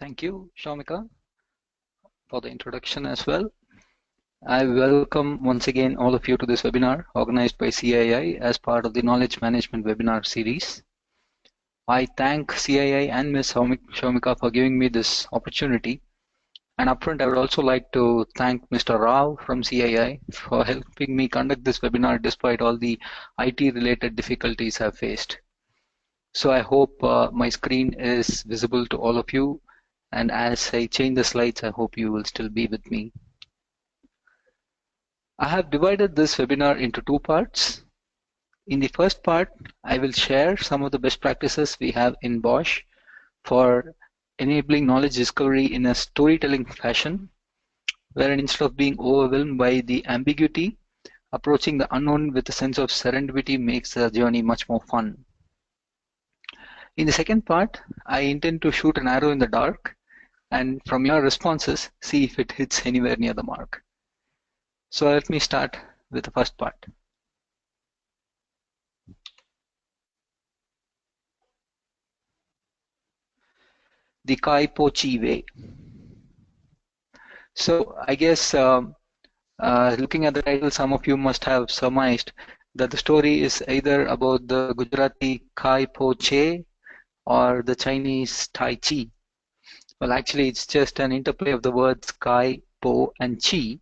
Thank you, Shamika, for the introduction as well. I welcome once again all of you to this webinar organized by CII as part of the Knowledge Management webinar series. I thank CII and Ms. Shamika for giving me this opportunity. And upfront, I would also like to thank Mr. Rao from CII for helping me conduct this webinar despite all the IT-related difficulties I've faced. So I hope my screen is visible to all of you. And as I change the slides, I hope you will still be with me. I have divided this webinar into two parts. In the first part, I will share some of the best practices we have in Bosch for enabling knowledge discovery in a storytelling fashion, wherein instead of being overwhelmed by the ambiguity, approaching the unknown with a sense of serendipity makes the journey much more fun. In the second part, I intend to shoot an arrow in the dark and from your responses, see if it hits anywhere near the mark. So let me start with the first part. The Kai Po Chi way. So I guess looking at the title, some of you must have surmised that the story is either about the Gujarati Kai Po Che or the Chinese Tai Chi. Well, actually, it's just an interplay of the words Kai, Po, and Chi,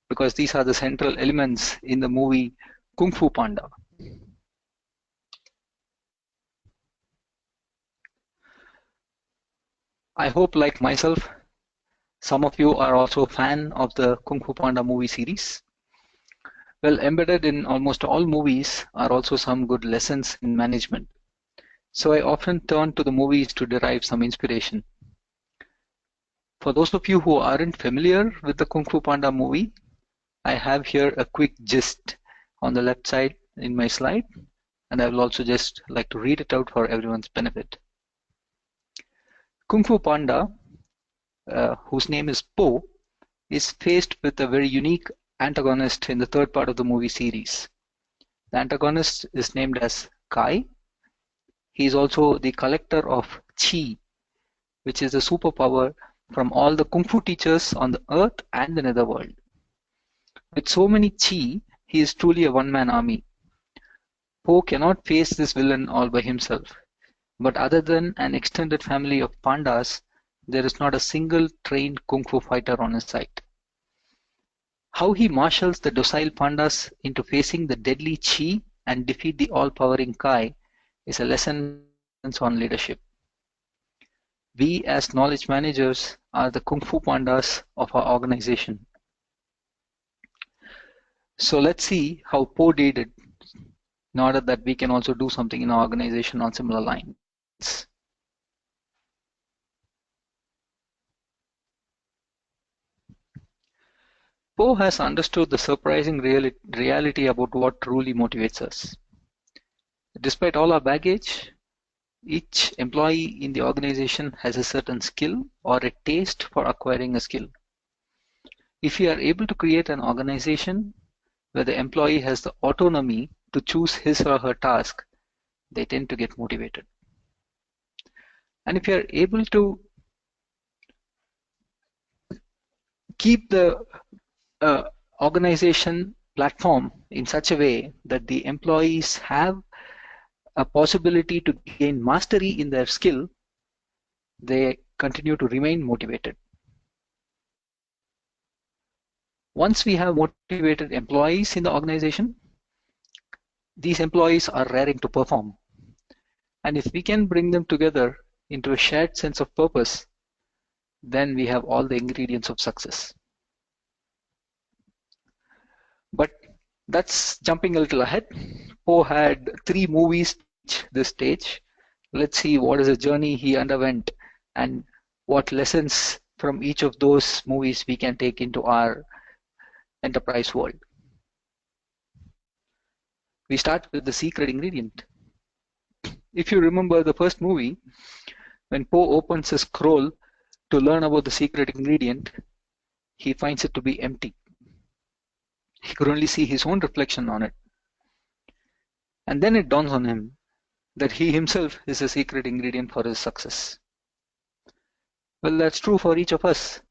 because these are the central elements in the movie Kung Fu Panda. I hope, like myself, some of you are also a fan of the Kung Fu Panda movie series. Well, embedded in almost all movies are also some good lessons in management. So I often turn to the movies to derive some inspiration. For those of you who aren't familiar with the Kung Fu Panda movie, I have here a quick gist on the left side in my slide, and I will also just like to read it out for everyone's benefit. Kung Fu Panda, whose name is Po, is faced with a very unique antagonist in the third part of the movie series. The antagonist is named as Kai. He is also the collector of Chi, which is the superpower from all the Kung Fu teachers on the earth and the netherworld. With so many Chi, he is truly a one-man army. Po cannot face this villain all by himself, but other than an extended family of pandas, there is not a single trained Kung Fu fighter on his side. How he marshals the docile pandas into facing the deadly Chi and defeat the all-powering Kai is a lesson on leadership. We as knowledge managers are the Kung Fu Pandas of our organization. So let's see how Po did it in order that we can also do something in our organization on similar lines. Po has understood the surprising reality about what truly motivates us. Despite all our baggage, each employee in the organization has a certain skill or a taste for acquiring a skill. If we are able to create an organization where the employee has the autonomy to choose his or her task, they tend to get motivated. And if you are able to keep the organization platform in such a way that the employees have a possibility to gain mastery in their skill, they continue to remain motivated. Once we have motivated employees in the organization, these employees are raring to perform. And if we can bring them together into a shared sense of purpose, then we have all the ingredients of success. But that's jumping a little ahead. Po had 3 movies this stage. Let's see what is the journey he underwent and what lessons from each of those movies we can take into our enterprise world. We start with the secret ingredient. If you remember the first movie, when Po opens his scroll to learn about the secret ingredient, he finds it to be empty. He could only see his own reflection on it. And then it dawns on him that he himself is a secret ingredient for his success. Well, that's true for each of us.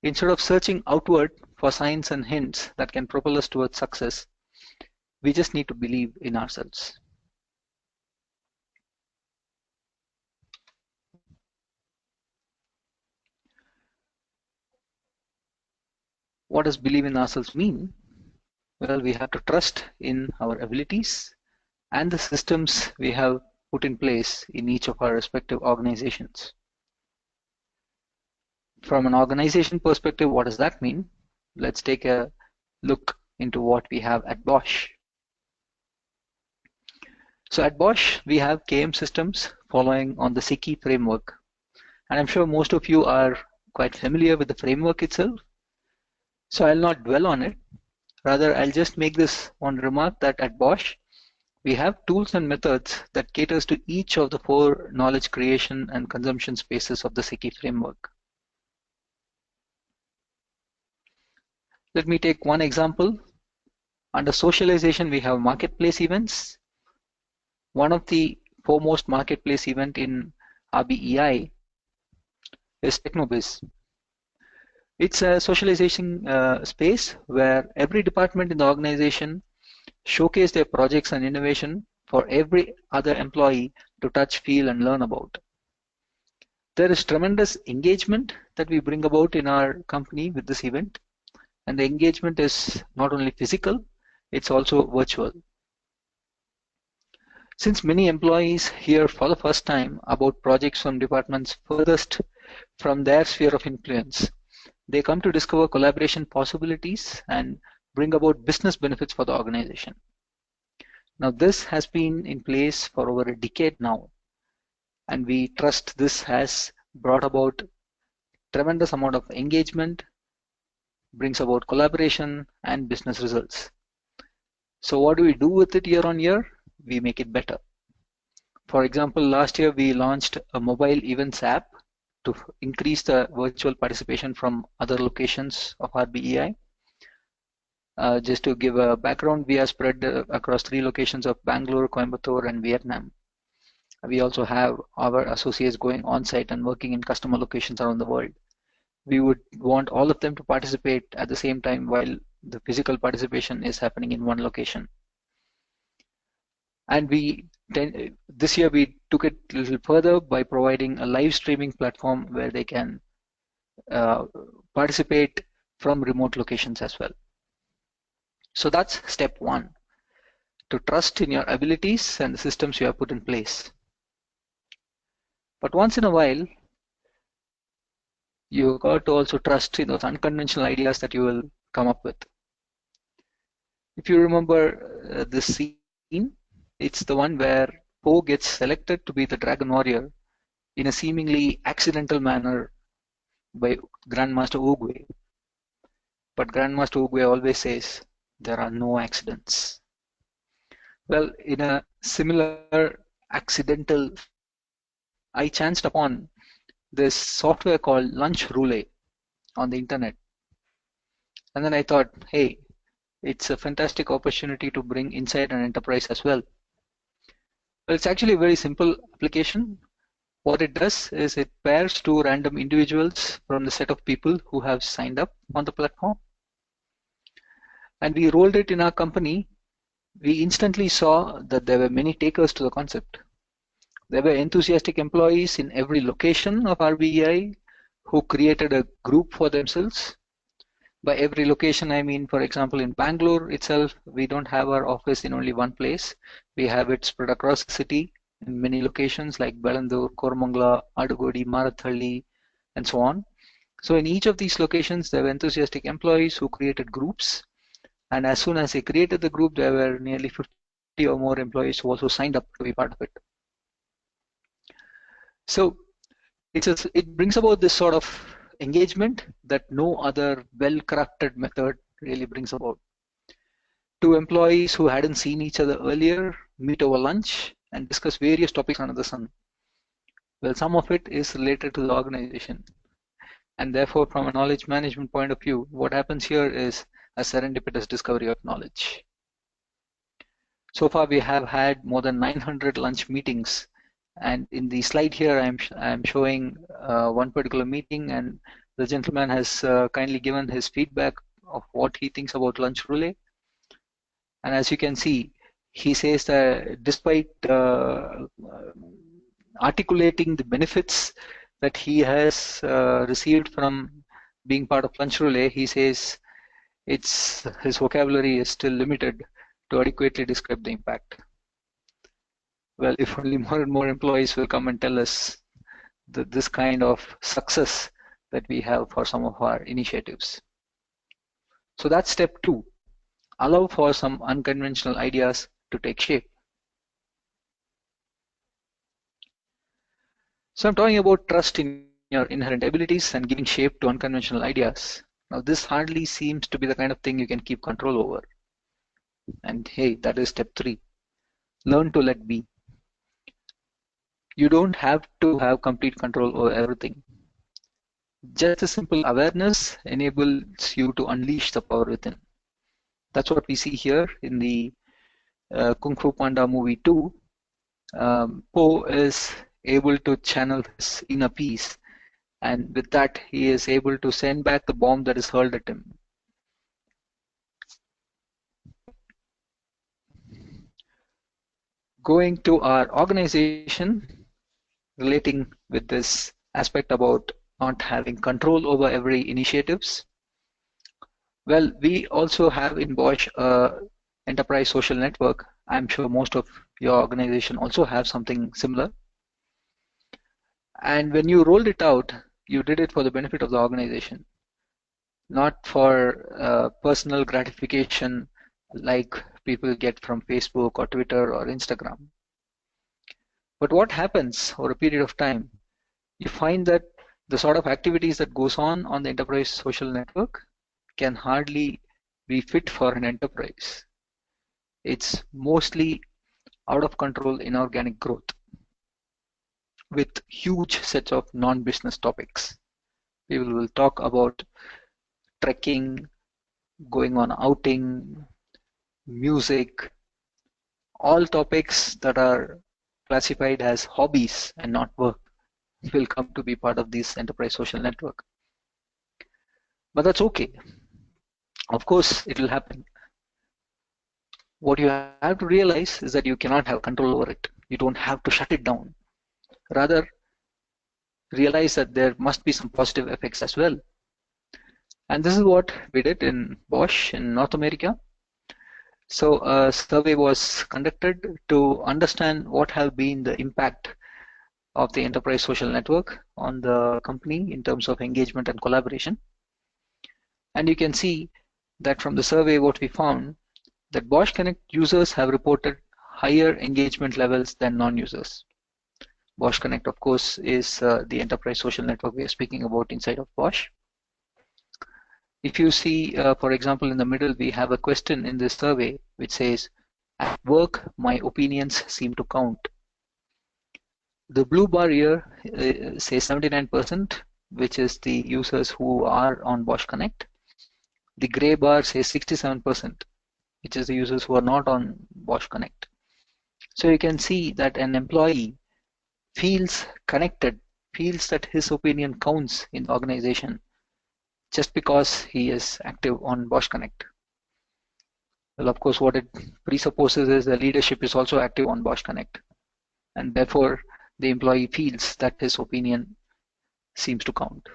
Instead of searching outward for signs and hints that can propel us towards success, we just need to believe in ourselves. What does believe in ourselves mean? Well, we have to trust in our abilities and the systems we have put in place in each of our respective organizations. From an organization perspective, what does that mean? Let's take a look into what we have at Bosch. So at Bosch, we have KM systems following on the SICKI framework. And I'm sure most of you are quite familiar with the framework itself. So I'll not dwell on it. Rather, I'll just make this one remark that at Bosch, we have tools and methods that caters to each of the four knowledge creation and consumption spaces of the SICKI framework. Let me take one example. Under socialization, we have marketplace events. One of the foremost marketplace event in RBEI is Technobiz. It's a socialization space where every department in the organization showcase their projects and innovation for every other employee to touch, feel, and learn about. There is tremendous engagement that we bring about in our company with this event, and the engagement is not only physical, it's also virtual. Since many employees hear for the first time about projects from departments furthest from their sphere of influence, they come to discover collaboration possibilities and bring about business benefits for the organization. Now, this has been in place for over a decade now, and we trust this has brought about tremendous amount of engagement, brings about collaboration and business results. So what do we do with it year on year? We make it better. For example, last year we launched a mobile events app to increase the virtual participation from other locations of our BEI. Just to give a background, we are spread across 3 locations of Bangalore, Coimbatore, and Vietnam. We also have our associates going on site and working in customer locations around the world. We would want all of them to participate at the same time while the physical participation is happening in one location. And this year we took it a little further by providing a live streaming platform where they can participate from remote locations as well. So that's step 1, to trust in your abilities and the systems you have put in place. But once in a while, you got to also trust in those unconventional ideas that you will come up with. If you remember this scene, it's the one where Po gets selected to be the Dragon Warrior in a seemingly accidental manner by Grandmaster Oogway. But Grandmaster Oogway always says, there are no accidents. Well, in a similar accidental fashion, I chanced upon this software called Lunch Roulette on the internet. And then I thought, hey, it's a fantastic opportunity to bring insight and enterprise as well. Well, it's actually a very simple application. What it does is it pairs 2 random individuals from the set of people who have signed up on the platform. And we rolled it in our company. We instantly saw that there were many takers to the concept. There were enthusiastic employees in every location of RBEI who created a group for themselves. By every location, I mean, for example, in Bangalore itself, we don't have our office in only one place. We have it spread across the city in many locations like Belandur, Kormangla, Adugodi, Marathalli, and so on. So in each of these locations, there were enthusiastic employees who created groups. And as soon as they created the group, there were nearly 50 or more employees who also signed up to be part of it. So it brings about this sort of engagement that no other well-crafted method really brings about. 2 employees who hadn't seen each other earlier meet over lunch and discuss various topics under the sun. Well, some of it is related to the organization. And therefore, from a knowledge management point of view, what happens here is a serendipitous discovery of knowledge. So far, we have had more than 900 lunch meetings And in the slide here, I'm showing one particular meeting, and the gentleman has kindly given his feedback of what he thinks about lunch roulette. And as you can see, he says that despite articulating the benefits that he has received from being part of lunch roulette, he says his vocabulary is still limited to adequately describe the impact. Well, if only more and more employees will come and tell us this kind of success that we have for some of our initiatives. So that's step 2. Allow for some unconventional ideas to take shape. So I'm talking about trust in your inherent abilities and giving shape to unconventional ideas. Now, this hardly seems to be the kind of thing you can keep control over. And hey, that is step 3. Learn to let be. You don't have to have complete control over everything. Just a simple awareness enables you to unleash the power within. That's what we see here in the Kung Fu Panda movie 2. Po is able to channel his inner peace, and with that he is able to send back the bomb that is hurled at him. Going to our organization, relating with this aspect about not having control over every initiatives. Well, we also have in Bosch enterprise social network. I'm sure most of your organization also have something similar. And when you rolled it out, you did it for the benefit of the organization, not for personal gratification like people get from Facebook or Twitter or Instagram. But what happens over a period of time, you find that the sort of activities that goes on the enterprise social network can hardly be fit for an enterprise. It's mostly out of control inorganic growth with huge sets of non-business topics. People will talk about trekking, going on outing, music, all topics that are classified as hobbies and not work will come to be part of this enterprise social network. But that's okay. Of course, it will happen. What you have to realize is that you cannot have control over it. You don't have to shut it down. Rather, realize that there must be some positive effects as well. And this is what we did in Bosch in North America. So a survey was conducted to understand what have been the impact of the enterprise social network on the company in terms of engagement and collaboration. And you can see that from the survey what we found that Bosch Connect users have reported higher engagement levels than non-users. Bosch Connect, of course, is the enterprise social network we are speaking about inside of Bosch. If you see, for example, in the middle, we have a question in this survey which says, at work, my opinions seem to count. The blue bar here says 79%, which is the users who are on Bosch Connect. The gray bar says 67%, which is the users who are not on Bosch Connect. So you can see that an employee feels connected, feels that his opinion counts in the organization just because he is active on Bosch Connect. Well, of course, what it presupposes is the leadership is also active on Bosch Connect, and therefore the employee feels that his opinion seems to count.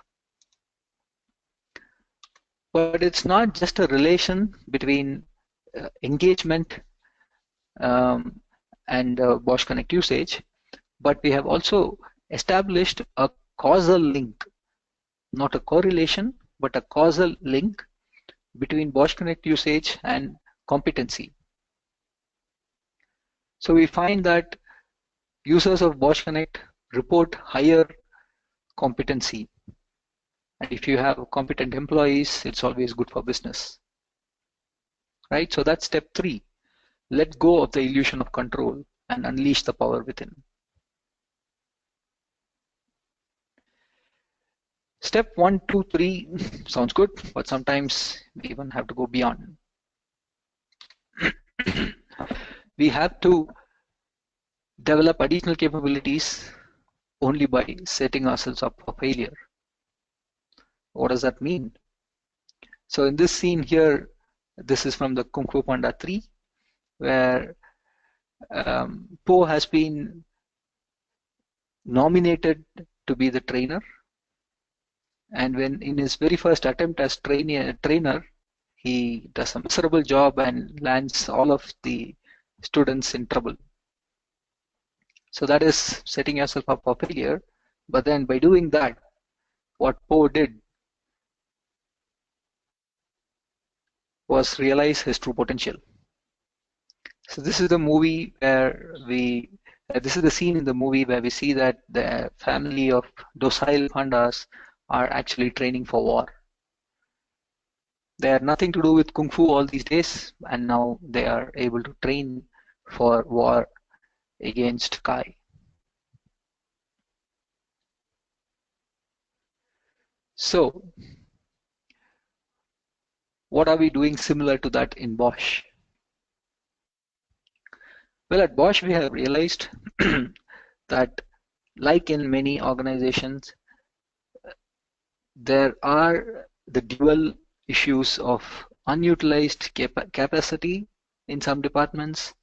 But it's not just a relation between engagement and Bosch Connect usage, but we have also established a causal link, not a correlation, but a causal link between Bosch Connect usage and competency. So we find that users of Bosch Connect report higher competency. And if you have competent employees, it's always good for business. Right? So that's step 3. Let go of the illusion of control and unleash the power within. Step 1, 2, 3 sounds good, but sometimes we even have to go beyond. We have to develop additional capabilities only by setting ourselves up for failure. What does that mean? So in this scene here, this is from the Kung Fu Panda 3, where Po has been nominated to be the trainer, and when in his very first attempt as trainer, he does a miserable job and lands all of the students in trouble. So that is setting yourself up for failure. But then by doing that, what Po did was realize his true potential. So this is the movie where this is the scene in the movie where we see that the family of docile pandas are actually training for war. They had nothing to do with Kung Fu all these days, and now they are able to train for war against Kai. So, what are we doing similar to that in Bosch? Well, at Bosch, we have realized that, like in many organizations, there are the dual issues of unutilized capacity in some departments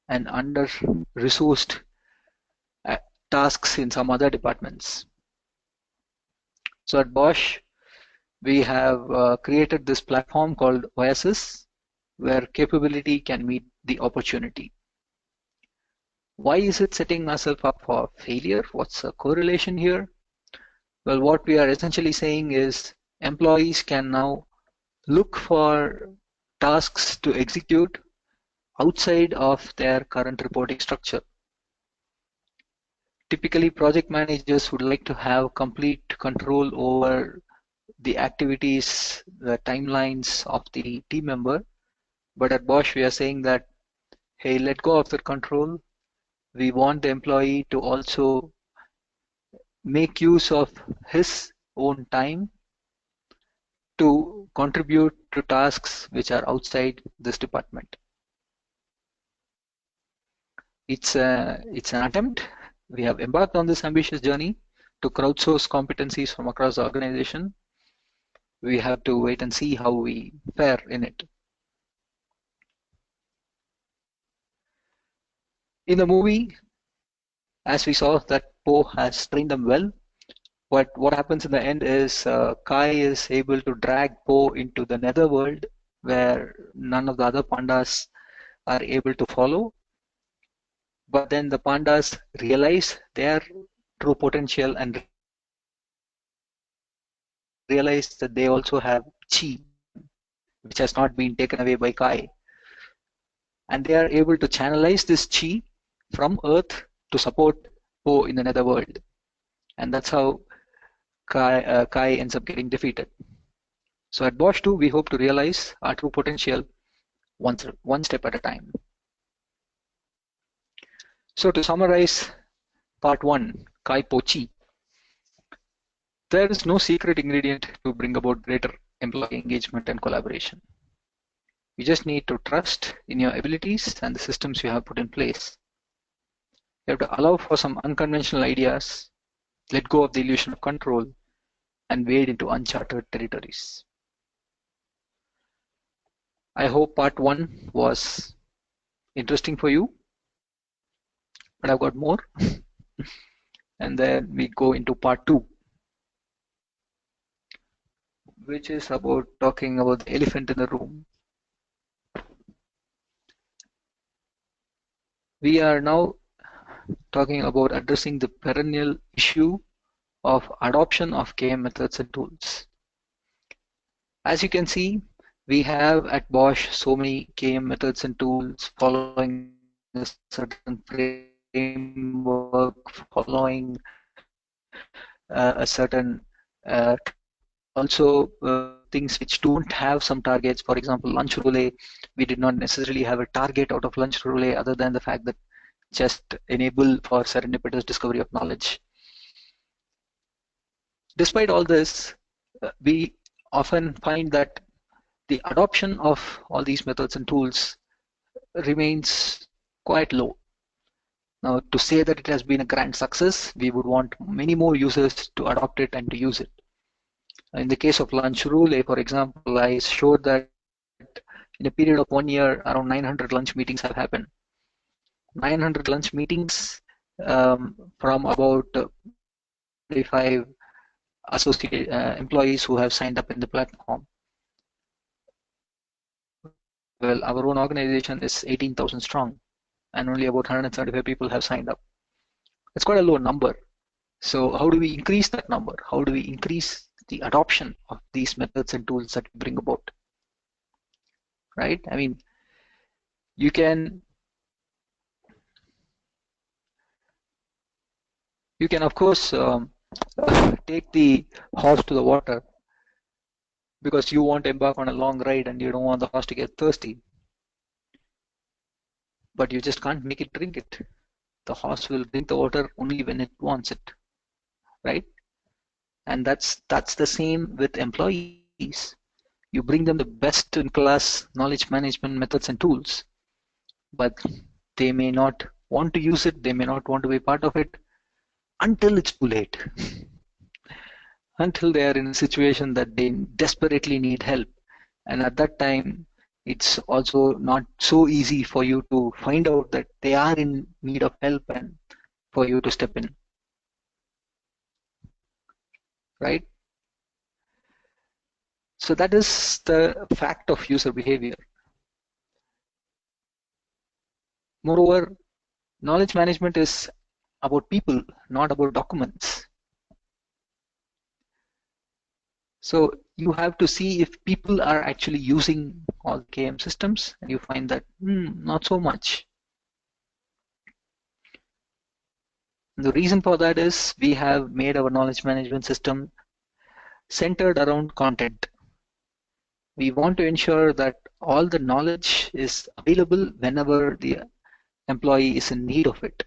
and under-resourced tasks in some other departments. So at Bosch, we have created this platform called Oasis, where capability can meet the opportunity. Why is it setting ourselves up for failure? What's the correlation here? Well, what we are essentially saying is employees can now look for tasks to execute outside of their current reporting structure. Typically, project managers would like to have complete control over the activities, the timelines of the team member. But at Bosch, we are saying that, hey, let go of that control. We want the employee to also make use of his own time to contribute to tasks which are outside this department. It's an attempt. We have embarked on this ambitious journey to crowdsource competencies from across the organization. We have to wait and see how we fare in it. In the movie, as we saw, that Po has trained them well. But what happens in the end is Kai is able to drag Po into the netherworld where none of the other pandas are able to follow. But then the pandas realize their true potential and realize that they also have chi, which has not been taken away by Kai. And they are able to channelize this chi from Earth to support Po in the netherworld. And that's how Kai ends up getting defeated. So at Bosch 2, we hope to realize our true potential one step at a time. So to summarize part 1, Kai Po Chi, there is no secret ingredient to bring about greater employee engagement and collaboration. You just need to trust in your abilities and the systems you have put in place. You have to allow for some unconventional ideas, let go of the illusion of control, and wade into uncharted territories. I hope part 1 was interesting for you, but I've got more. And then we go into part 2, which is about talking about the elephant in the room. We are now talking about addressing the perennial issue of adoption of KM methods and tools. As you can see, we have at Bosch so many KM methods and tools following a certain framework, following a certain also things which don't have some targets. For example, lunch relay, we did not necessarily have a target out of lunch relay other than the fact that just enable for serendipitous discovery of knowledge. Despite all this, we often find that the adoption of all these methods and tools remains quite low. Now, to say that it has been a grand success, we would want many more users to adopt it and to use it. In the case of lunch rule, for example, I showed that in a period of 1 year, around 900 lunch meetings have happened. 900 lunch meetings from about 125 associate employees who have signed up in the platform. Well, our own organization is 18,000 strong, and only about 175 people have signed up. It's quite a low number. So how do we increase that number? How do we increase the adoption of these methods and tools that we bring about? Right? I mean, you can of course take the horse to the water because you want to embark on a long ride and you don't want the horse to get thirsty. But you just can't make it drink it. The horse will drink the water only when it wants it, right? And that's the same with employees. You bring them the best in class knowledge management methods and tools, but they may not want to use it, they may not want to be part of it until it's too late. Until they are in a situation that they desperately need help. And at that time, it's also not so easy for you to find out that they are in need of help and for you to step in. Right? So that is the fact of user behavior. Moreover, knowledge management is about people, not about documents. So you have to see if people are actually using all the KM systems, and you find that not so much. The reason for that is we have made our knowledge management system centered around content. We want to ensure that all the knowledge is available whenever the employee is in need of it.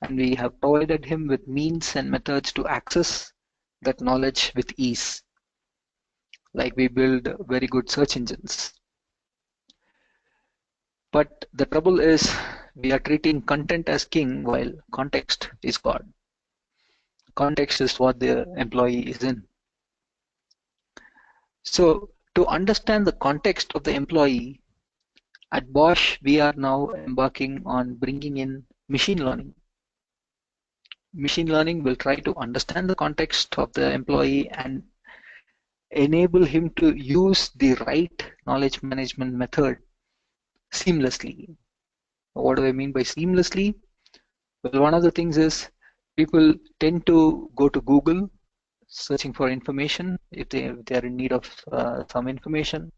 And we have provided him with means and methods to access that knowledge with ease. Like we build very good search engines. But the trouble is we are treating content as king while context is God. Context is what the employee is in. So to understand the context of the employee, at Bosch, we are now embarking on bringing in machine learning. Machine learning will try to understand the context of the employee and enable him to use the right knowledge management method seamlessly. What do I mean by seamlessly? Well, one of the things is people tend to go to Google searching for information if they are in need of some information.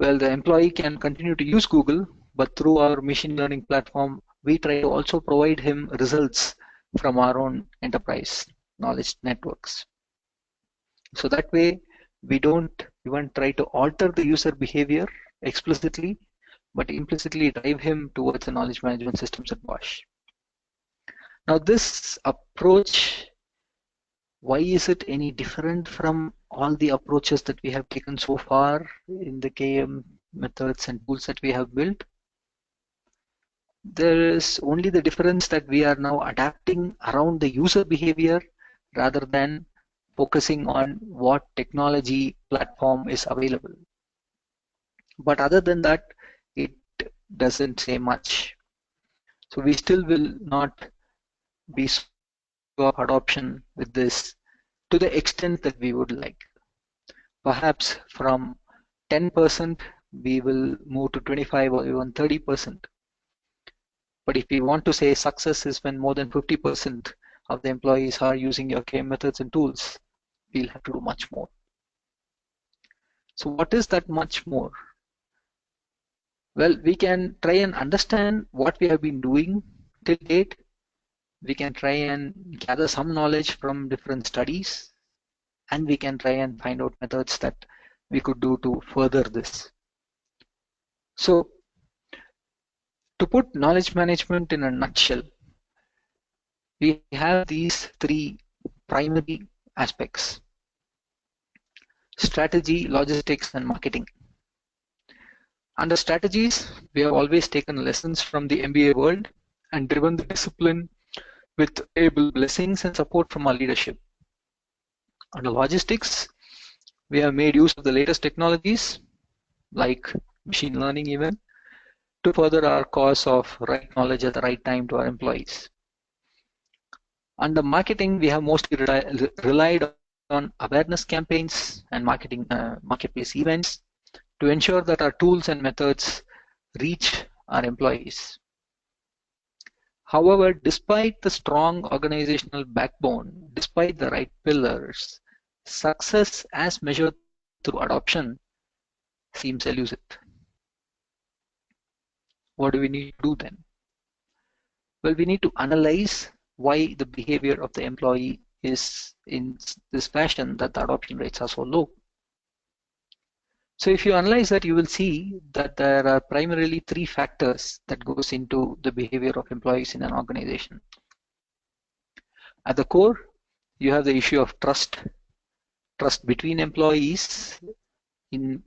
Well, the employee can continue to use Google, but through our machine learning platform, we try to also provide him results from our own enterprise knowledge networks. So that way, we don't even try to alter the user behavior explicitly, but implicitly drive him towards the knowledge management systems at Bosch. Now, this approach, why is it any different from all the approaches that we have taken so far in the KM methods and tools that we have built? There is only the difference that we are now adapting around the user behavior rather than focusing on what technology platform is available. But other than that, it doesn't say much. So we still will not be slow of adoption with this to the extent that we would like. Perhaps from 10% we will move to 25 or even 30%. But if we want to say success is when more than 50% of the employees are using your KM methods and tools, we'll have to do much more. So what is that much more? Well, we can try and understand what we have been doing till date. We can try and gather some knowledge from different studies, and we can try and find out methods that we could do to further this. So to put knowledge management in a nutshell, we have these three primary aspects: strategy, logistics, and marketing. Under strategies, we have always taken lessons from the MBA world and driven the discipline with able blessings and support from our leadership. Under logistics, we have made use of the latest technologies like machine learning even to further our cause of right knowledge at the right time to our employees. Under marketing, we have mostly relied on awareness campaigns and marketplace events to ensure that our tools and methods reach our employees. However, despite the strong organizational backbone, despite the right pillars, success as measured through adoption seems elusive. What do we need to do then? Well, we need to analyze why the behavior of the employee is in this fashion that the adoption rates are so low. So if you analyze that, you will see that there are primarily three factors that goes into the behavior of employees in an organization. At the core, you have the issue of trust between employees in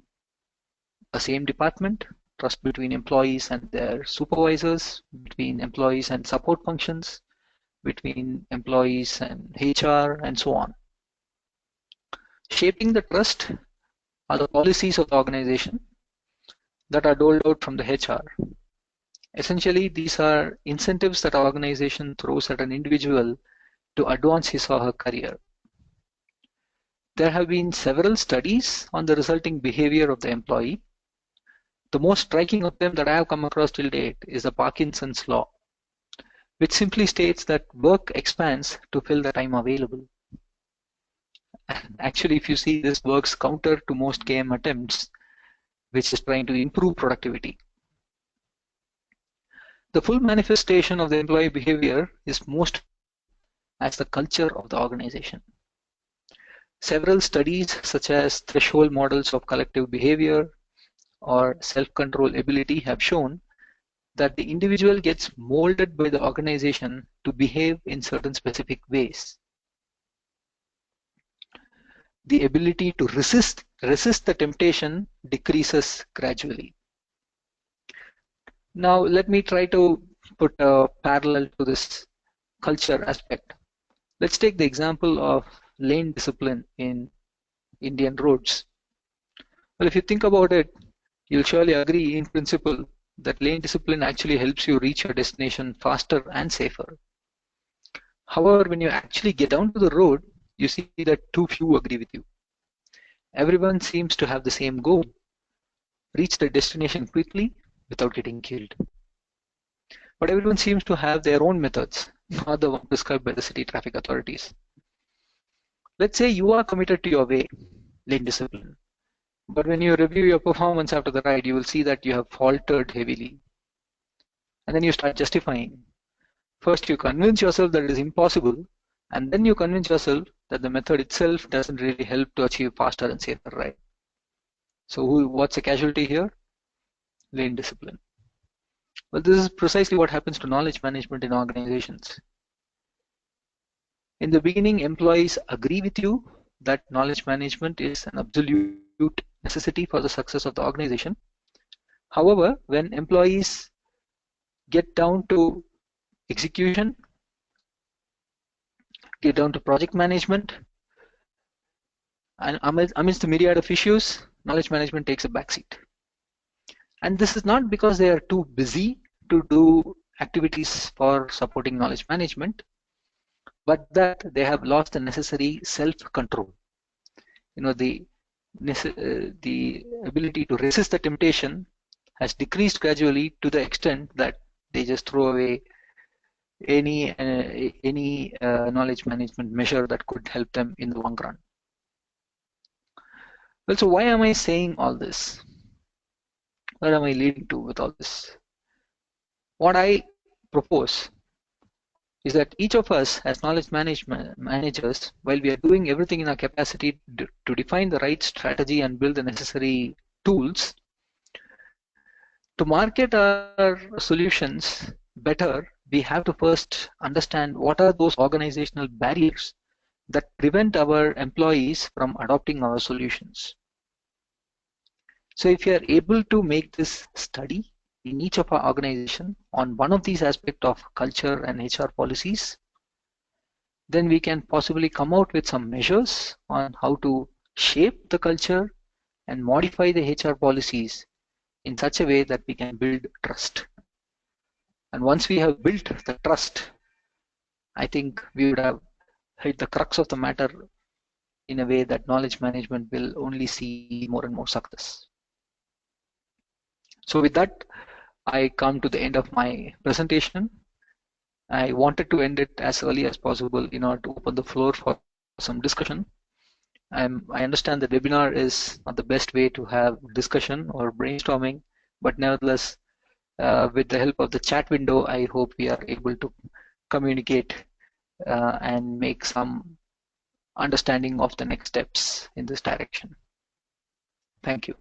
a same department, trust between employees and their supervisors, between employees and support functions, between employees and HR, and so on. Shaping the trust are the policies of the organization that are doled out from the HR. Essentially, these are incentives that our organization throws at an individual to advance his or her career. There have been several studies on the resulting behavior of the employee. The most striking of them that I have come across till date is the Parkinson's law, which simply states that work expands to fill the time available. And actually, if you see, this works counter to most KM attempts, which is trying to improve productivity. The full manifestation of the employee behavior is most as the culture of the organization. Several studies, such as threshold models of collective behavior or self-control ability, have shown that the individual gets molded by the organization to behave in certain specific ways. The ability to resist the temptation decreases gradually. Now, let me try to put a parallel to this culture aspect. Let's take the example of lane discipline in Indian roads. Well, if you think about it, you'll surely agree in principle that lane discipline actually helps you reach your destination faster and safer. However, when you actually get down to the road, you see that too few agree with you. Everyone seems to have the same goal: reach their destination quickly without getting killed. But everyone seems to have their own methods, not the one prescribed by the city traffic authorities. Let's say you are committed to your way, lane discipline, but when you review your performance after the ride, you will see that you have faltered heavily. And then you start justifying. First, you convince yourself that it is impossible, and then you convince yourself that the method itself doesn't really help to achieve faster and safer ride. So what's the casualty here? Lane discipline. Well, this is precisely what happens to knowledge management in organizations. In the beginning, employees agree with you that knowledge management is an absolute necessity for the success of the organization. However, when employees get down to execution, get down to project management, and amidst the myriad of issues, knowledge management takes a backseat. And this is not because they are too busy to do activities for supporting knowledge management, but that they have lost the necessary self-control. The ability to resist the temptation has decreased gradually to the extent that they just throw away any knowledge management measure that could help them in the long run. Well, so why am I saying all this? Where am I leading to with all this? What I propose is that each of us as knowledge management managers, while we are doing everything in our capacity to define the right strategy and build the necessary tools, to market our solutions better, we have to first understand what are those organizational barriers that prevent our employees from adopting our solutions. So if you are able to make this study in each of our organization on one of these aspects of culture and HR policies, then we can possibly come out with some measures on how to shape the culture and modify the HR policies in such a way that we can build trust. And once we have built the trust, I think we would have hit the crux of the matter in a way that knowledge management will only see more and more success. So with that, I come to the end of my presentation. I wanted to end it as early as possible in order to open the floor for some discussion. I understand that webinar is not the best way to have discussion or brainstorming, but nevertheless, with the help of the chat window, I hope we are able to communicate and make some understanding of the next steps in this direction. Thank you.